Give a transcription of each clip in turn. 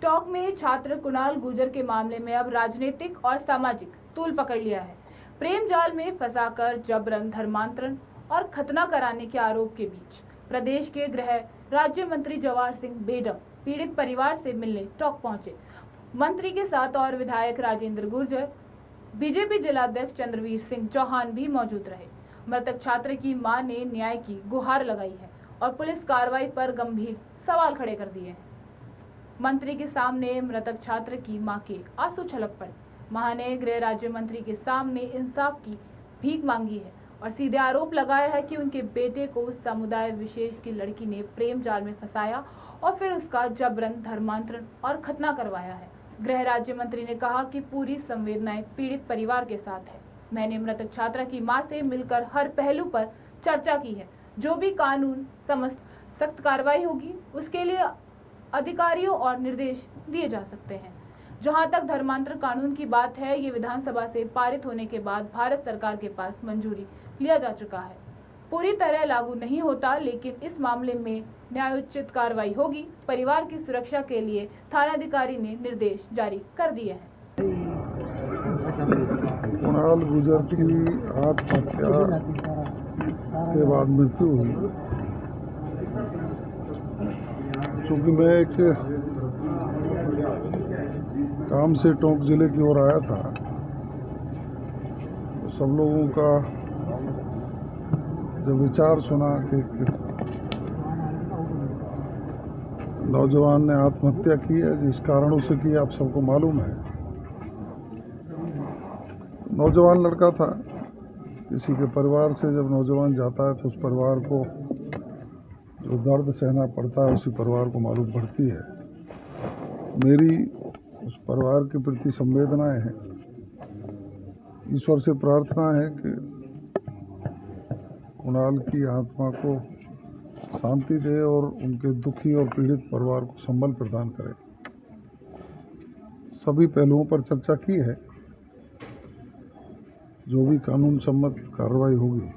Talk में छात्र कुणाल गुर्जर के मामले में अब राजनीतिक और सामाजिक तूल पकड़ लिया है। प्रेम जाल में फंसाकर जबरन धर्मांतरण और खतना कराने के आरोप के बीच प्रदेश के गृह राज्य मंत्री जवाहर सिंह बेडम पीड़ित परिवार से मिलने टॉक पहुंचे। मंत्री के साथ और विधायक राजेंद्र गुर्जर, बीजेपी जिलाध्यक्ष चंद्रवीर सिंह चौहान भी मौजूद रहे। मृतक छात्र की मां ने न्याय की गुहार लगाई है और पुलिस कार्रवाई पर गंभीर सवाल खड़े कर दिए हैं। मंत्री के सामने मृतक छात्र की मां के आंसू छलक पड़े। मां ने गृह राज्य मंत्री के सामने इंसाफ की भीख मांगी है और सीधे आरोप लगाया है कि उनके बेटे को समुदाय विशेष की लड़की ने प्रेम जाल में फंसाया और फिर उसका जबरन धर्मांतरण और खतना करवाया है। गृह राज्य मंत्री ने कहा कि पूरी संवेदनाएं पीड़ित परिवार के साथ है। मैंने मृतक छात्रा की मां से मिलकर हर पहलू पर चर्चा की है। जो भी कानून समस्त सख्त कार्रवाई होगी उसके लिए अधिकारियों और निर्देश दिए जा सकते हैं। जहां तक धर्मांतरण कानून की बात है, ये विधानसभा से पारित होने के बाद भारत सरकार के पास मंजूरी लिया जा चुका है। पूरी तरह लागू नहीं होता, लेकिन इस मामले में न्यायोचित कार्रवाई होगी। परिवार की सुरक्षा के लिए थानाधिकारी ने निर्देश जारी कर दिए हैं। कुणाल गुर्जर की आत्महत्या के बाद मृत्यु हुई। चूँकि मैं एक काम से टोंक जिले की ओर आया था, तो सब लोगों का जब विचार सुना कि नौजवान ने आत्महत्या की है, जिस कारणों से की आप सबको मालूम है। नौजवान लड़का था, किसी के परिवार से जब नौजवान जाता है तो उस परिवार को जो दर्द सहना पड़ता है उसी परिवार को मालूम पड़ती है। मेरी उस परिवार के प्रति संवेदनाएं हैं। ईश्वर से प्रार्थना है कि कुणाल की आत्मा को शांति दे और उनके दुखी और पीड़ित परिवार को संबल प्रदान करे। सभी पहलुओं पर चर्चा की है। जो भी कानून सम्मत कार्रवाई होगी,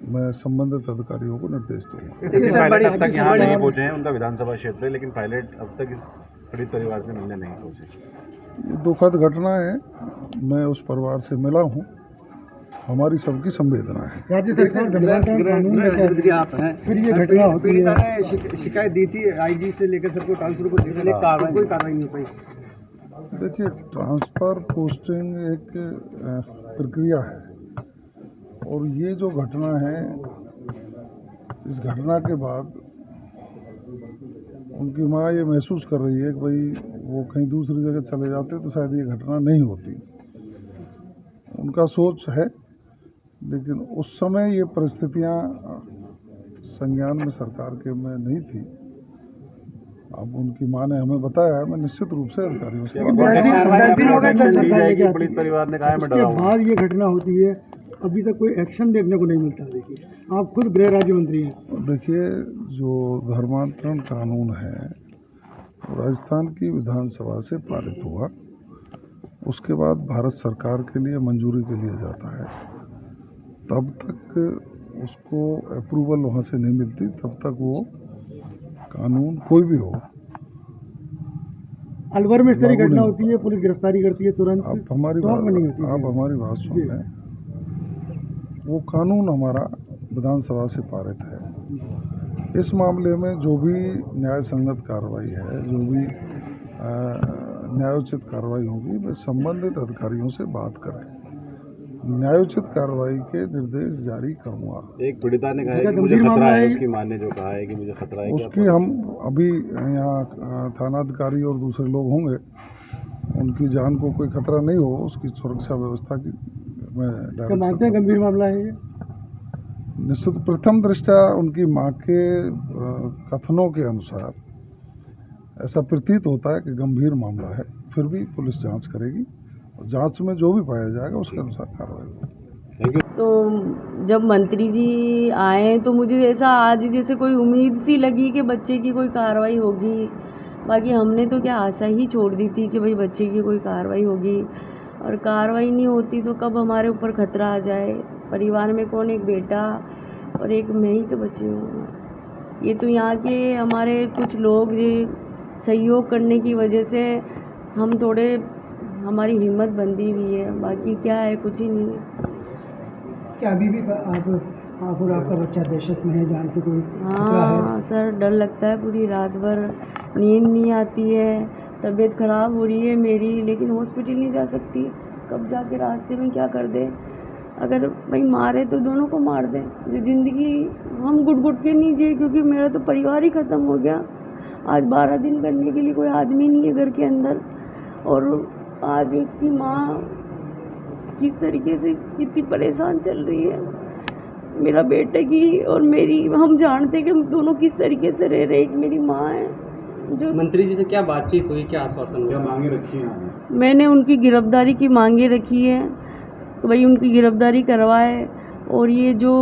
मैं संबंधित अधिकारियों को निर्देश दूंगा। पायलट अब तक यहाँ नहीं पहुँचे हैं, उनका विधानसभा क्षेत्र है, लेकिन पायलट अब तक इस पीड़ित परिवार से मिलने नहीं पहुँचे। ये दुखद घटना है। मैं उस परिवार से मिला हूँ। हमारी सबकी संवेदना है। राज्य सरकार आप हैं, फिर ये घटना होती है। शिकायत दी थी आईजी से लेकर सबको ट्रांसफर को देखने कोई कार्रवाई नहीं हो पाई। देखिए, ट्रांसफर पोस्टिंग एक प्रक्रिया है और ये जो घटना है, इस घटना के बाद उनकी माँ ये महसूस कर रही है कि भाई वो कहीं दूसरी जगह चले जाते तो शायद ये घटना नहीं होती। उनका सोच है, लेकिन उस समय ये परिस्थितियाँ संज्ञान में सरकार के में नहीं थी। अब उनकी मां ने हमें बताया है, मैं निश्चित रूप से अधिकारियों से 10 दिन हो गए पीड़ित परिवार ने कहा है मैं उसके बाद ये घटना होती है, अभी तक कोई एक्शन देखने को नहीं मिलता। देखिए, आप खुद गृह राज्य मंत्री हैं। देखिए, जो धर्मांतरण कानून है राजस्थान की विधानसभा से पारित हुआ, उसके बाद भारत सरकार के लिए मंजूरी के लिए जाता है। तब तक उसको अप्रूवल वहाँ से नहीं मिलती, तब तक वो कानून कोई भी हो। अलवर में इस तरह घटना होती है, पुलिस गिरफ्तारी करती है तुरंत। आप हमारी बात सुन लें। वो कानून हमारा विधानसभा से पारित है। इस मामले में जो भी न्याय संगत कार्रवाई है, जो भी न्यायोचित कार्रवाई होगी, मैं संबंधित अधिकारियों से बात करके न्यायोचित कार्रवाई के निर्देश जारी करूंगा। एक पीड़िता ने कहा है कि मुझे खतरा है, उसकी मां ने जो कहा है कि मुझे खतरा है, उसकी हम अभी यहाँ थानाधिकारी और दूसरे लोग होंगे, उनकी जान को कोई खतरा नहीं हो, उसकी सुरक्षा व्यवस्था की मैं मानते हैं गंभीर मामला है ये। निश्चित प्रथम दृष्टया उनकी मां के कथनों के अनुसार ऐसा प्रतीत होता है कि गंभीर मामला है। फिर भी पुलिस जांच करेगी और जांच में जो भी पाया जाएगा उसके अनुसार कार्रवाई होगी। तो जब मंत्री जी आए तो मुझे ऐसा आज जैसे कोई उम्मीद सी लगी कि बच्चे की कोई कार्रवाई होगी। बाकी हमने तो क्या आशा ही छोड़ दी थी कि भाई बच्चे की कोई कार्रवाई होगी, और कार्रवाई नहीं होती तो कब हमारे ऊपर खतरा आ जाए। परिवार में कौन, एक बेटा और एक मैं ही तो बची हूँ। ये तो यहाँ के हमारे कुछ लोग सहयोग करने की वजह से हम थोड़े हमारी हिम्मत बंधी हुई है, बाकी क्या है, कुछ ही नहीं है। क्या अभी भी आप और आपका बच्चा दहशत में है, जान से कोई खतरा है? हाँ सर, डर लगता है, पूरी रात भर नींद नहीं आती है, तबीयत ख़राब हो रही है मेरी, लेकिन हॉस्पिटल नहीं जा सकती। कब जाके रास्ते में क्या कर दे, अगर भाई मारे तो दोनों को मार दें, जो ज़िंदगी हम घुट के नहीं जिए, क्योंकि मेरा तो परिवार ही ख़त्म हो गया। आज 12 दिन करने के लिए कोई आदमी नहीं है घर के अंदर, और आज उसकी माँ किस तरीके से कितनी परेशान चल रही है, मेरा बेटे की और मेरी, हम जानते कि हम दोनों किस तरीके से रह रहे। एक मेरी माँ है जो मंत्री जी से क्या बातचीत हुई, क्या आश्वासन क्या हुआ? मांगे रखी हैं? मैंने उनकी गिरफ्तारी की मांगे रखी है, तो भाई उनकी गिरफ्तारी करवाए, और ये जो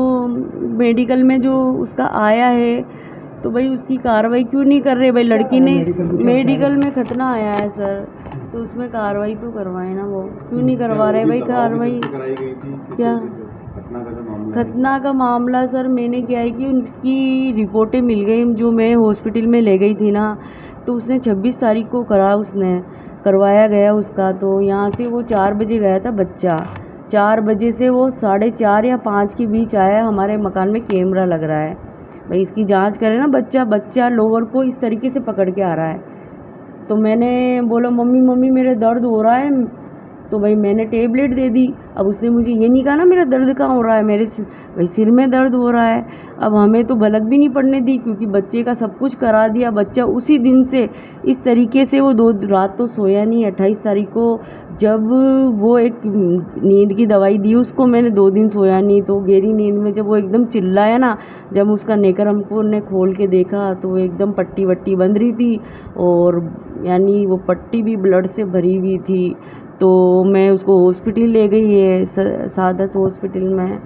मेडिकल में जो उसका आया है तो भाई उसकी कार्रवाई क्यों नहीं कर रहे। भाई लड़की ने मेडिकल में खतना आया है सर, तो उसमें कार्रवाई तो करवाए ना, वो क्यों नहीं करवा रहे भाई कार्रवाई। कराई गई थी किस क्या? तरीके से? घटना का जो मामला है। खतना का मामला सर, मैंने क्या है कि उसकी रिपोर्टें मिल गई, जो मैं हॉस्पिटल में ले गई थी ना, तो उसने 26 तारीख को करवाया गया उसका। तो यहाँ से वो 4 बजे गया था बच्चा, 4 बजे से वो 4:30 या 5 के बीच आया। हमारे मकान में कैमरा लग रहा है, भाई इसकी जांच करें ना। बच्चा लोअर को इस तरीके से पकड़ के आ रहा है, तो मैंने बोला मम्मी मेरे दर्द हो रहा है, तो भाई मैंने टेबलेट दे दी। अब उसने मुझे ये नहीं कहा ना मेरा दर्द कहाँ हो रहा है, मेरे भाई सिर में दर्द हो रहा है। अब हमें तो भलक भी नहीं पड़ने दी, क्योंकि बच्चे का सब कुछ करा दिया। बच्चा उसी दिन से इस तरीके से वो 2 रात तो सोया नहीं। 28 तारीख को जब वो एक नींद की दवाई दी उसको, मैंने 2 दिन सोया नहीं। तो गहरी नींद में जब वो एकदम चिल्लाया ना, जब उसका नेकर हमको ने खोल के देखा तो वो एकदम पट्टी वट्टी बंध रही थी, और यानी वो पट्टी भी ब्लड से भरी हुई थी। तो मैं उसको हॉस्पिटल ले गई है, सादत हॉस्पिटल में।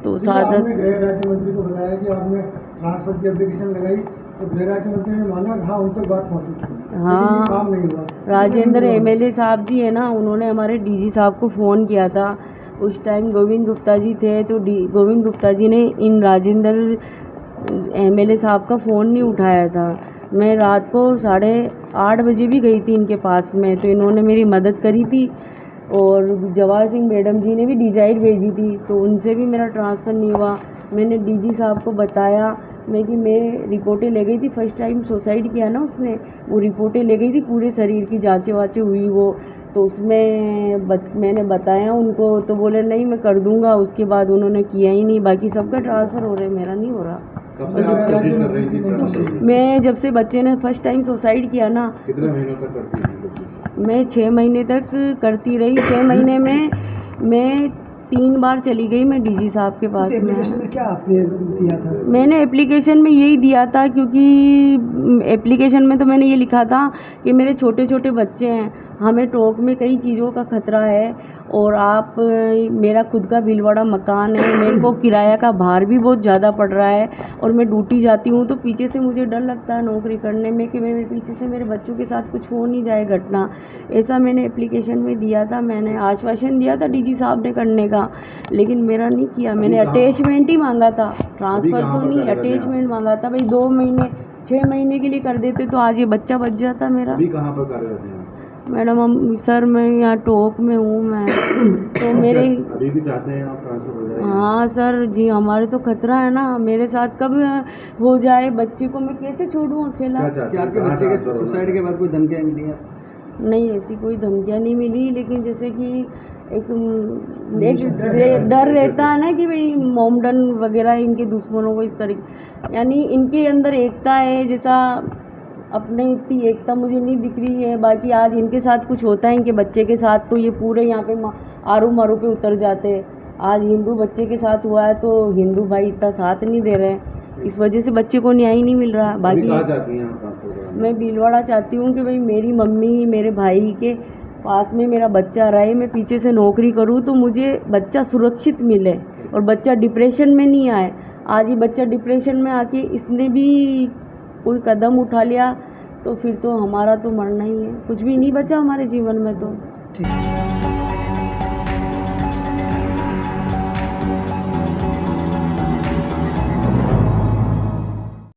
तो सादत गृह राज्य मंत्री को बताया कि आपने ट्रांसफर की एप्लीकेशन लगाई, तो गृह राज्य मंत्री ने माना हाँ उन तक बात पहुँची, हाँ, काम नहीं हुआ। राजेंद्र MLA साहब जी है ना, उन्होंने हमारे DG साहब को फ़ोन किया था। उस टाइम गोविंद गुप्ता जी थे, तो गोविंद गुप्ता जी ने इन राजेंद्र MLA साहब का फ़ोन नहीं उठाया था। मैं रात को 8:30 बजे भी गई थी इनके पास में, तो इन्होंने मेरी मदद करी थी। और जवाहर सिंह मैडम जी ने भी डिजाइन भेजी थी, तो उनसे भी मेरा ट्रांसफ़र नहीं हुआ। मैंने DG साहब को बताया कि मैं रिपोर्टें ले गई थी, फर्स्ट टाइम सुसाइड किया ना उसने, वो रिपोर्टें ले गई थी, पूरे शरीर की जाँचें वाँचें हुई वो, तो उसमें मैंने बताया उनको, तो बोले नहीं मैं कर दूंगा। उसके बाद उन्होंने किया ही नहीं। बाकी सबका ट्रांसफ़र हो रहा है, मेरा नहीं हो रहा। कब से आप कोशिश कर रही थी ट्रांसफर? मैं जब से बच्चे ने फर्स्ट टाइम सुसाइड किया ना, कितने महीनों तक करती थी कोशिश? मैं 6 महीने तक करती रही। 6 महीने में मैं 3 बार चली गई मैं DG साहब के पास एप्लीकेशन में। में क्या आपने दिया था? मैंने एप्लीकेशन में यही दिया था, क्योंकि एप्लीकेशन में तो मैंने ये लिखा था कि मेरे छोटे छोटे बच्चे हैं, हमें टोंक में कई चीज़ों का खतरा है, और आप मेरा खुद का भीलवाड़ा मकान है, मेरे को किराया का भार भी बहुत ज़्यादा पड़ रहा है, और मैं ड्यूटी जाती हूँ तो पीछे से मुझे डर लगता है नौकरी करने में कि मेरे पीछे से मेरे बच्चों के साथ कुछ हो नहीं जाए घटना। ऐसा मैंने एप्लीकेशन में दिया था। मैंने आश्वासन दिया था DG साहब ने करने का, लेकिन मेरा नहीं किया। मैंने अटैचमेंट ही मांगा था, ट्रांसफ़र तो नहीं, अटैचमेंट मांगा था। भाई 2 महीने 6 महीने के लिए कर देते तो आज ये बच्चा बच जाता मेरा। अभी कहाँ पर कार्यरत हैं? मैडम सर मैं यहाँ टोक में हूँ मैं तो मेरे अभी भी चाहते हैं आप ट्रांसफर हो जाए? हाँ सर जी, हमारे तो खतरा है ना, मेरे साथ कब हो जाए, बच्चे को मैं कैसे छोड़ूं अकेला। क्या चाहते क्या हैं? आपके कहाँ बच्चे के ट्रांसफर होना है? सुसाइड के बाद कोई धमकियाँ मिली हैं? नहीं, ऐसी कोई धमकियाँ नहीं मिली, लेकिन जैसे कि एक डर रहता है ना कि भाई मोमडन वगैरह इनके दुश्मनों को इस तरीके, यानी इनके अंदर एकता है, जैसा अपने इतनी एकता मुझे नहीं दिख रही है। बाकी आज इनके साथ कुछ होता है इनके बच्चे के साथ, तो ये पूरे यहाँ पे आरू मारू पे उतर जाते हैं। आज हिंदू बच्चे के साथ हुआ है तो हिंदू भाई इतना साथ नहीं दे रहे हैं, इस वजह से बच्चे को न्याय नहीं मिल रहा। अभी बाकी कहाँ चाहती हैं आप ट्रांसफर कराना? मैं भीलवाड़ा चाहती हूँ कि भाई मेरी मम्मी मेरे भाई के पास में मेरा बच्चा रहे, मैं पीछे से नौकरी करूँ तो मुझे बच्चा सुरक्षित मिले और बच्चा डिप्रेशन में नहीं आए। आज ये बच्चा डिप्रेशन में आके इसने भी कोई कदम उठा लिया तो फिर तो हमारा तो मरना ही है, कुछ भी नहीं बचा हमारे जीवन में तो। ठीक है।